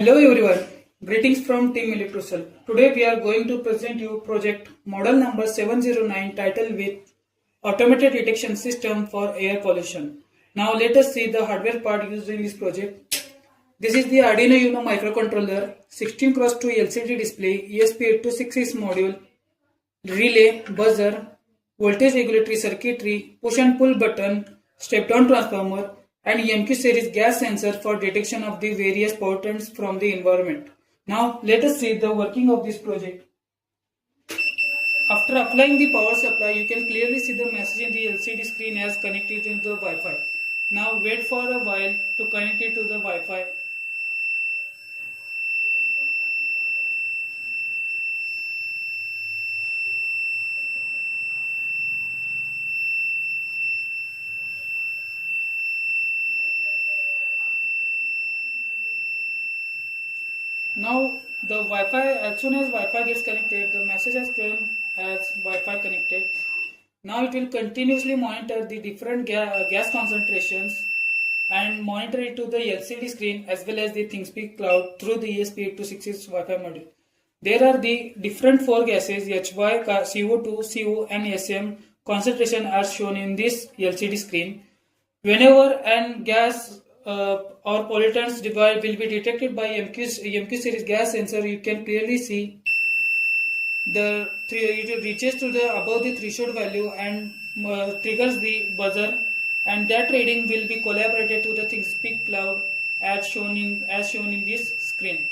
Hello everyone, greetings from Team ELECTROSAL. Today we are going to present you project model number 709 titled with automated detection system for air pollution. Now let us see the hardware part used in this project. This is the ARDUINO UNO microcontroller, 16x2 LCD display, ESP8266 module, relay, buzzer, voltage regulatory circuitry, push and pull button, step down transformer, and EMQ series gas sensor for detection of the various pollutants from the environment. Now let us see the working of this project. After applying the power supply, you can clearly see the message in the LCD screen as connected to the Wi-Fi. Now wait for a while to connect it to the Wi-Fi. Now the Wi-Fi, as soon as Wi-Fi gets connected, the message has come as Wi-Fi connected. Now it will continuously monitor the different gas concentrations and monitor it to the LCD screen as well as the ThinkSpeak cloud through the ESP8266 Wi-Fi module. There are the different four gases HY, CO2, CO and SM concentration are shown in this LCD screen. Whenever an gas or pollutants device will be detected by EMQ series gas sensor, you can clearly see it reaches to the above the threshold value and triggers the buzzer, and that reading will be collaborated to the ThinkSpeak cloud as shown in this screen.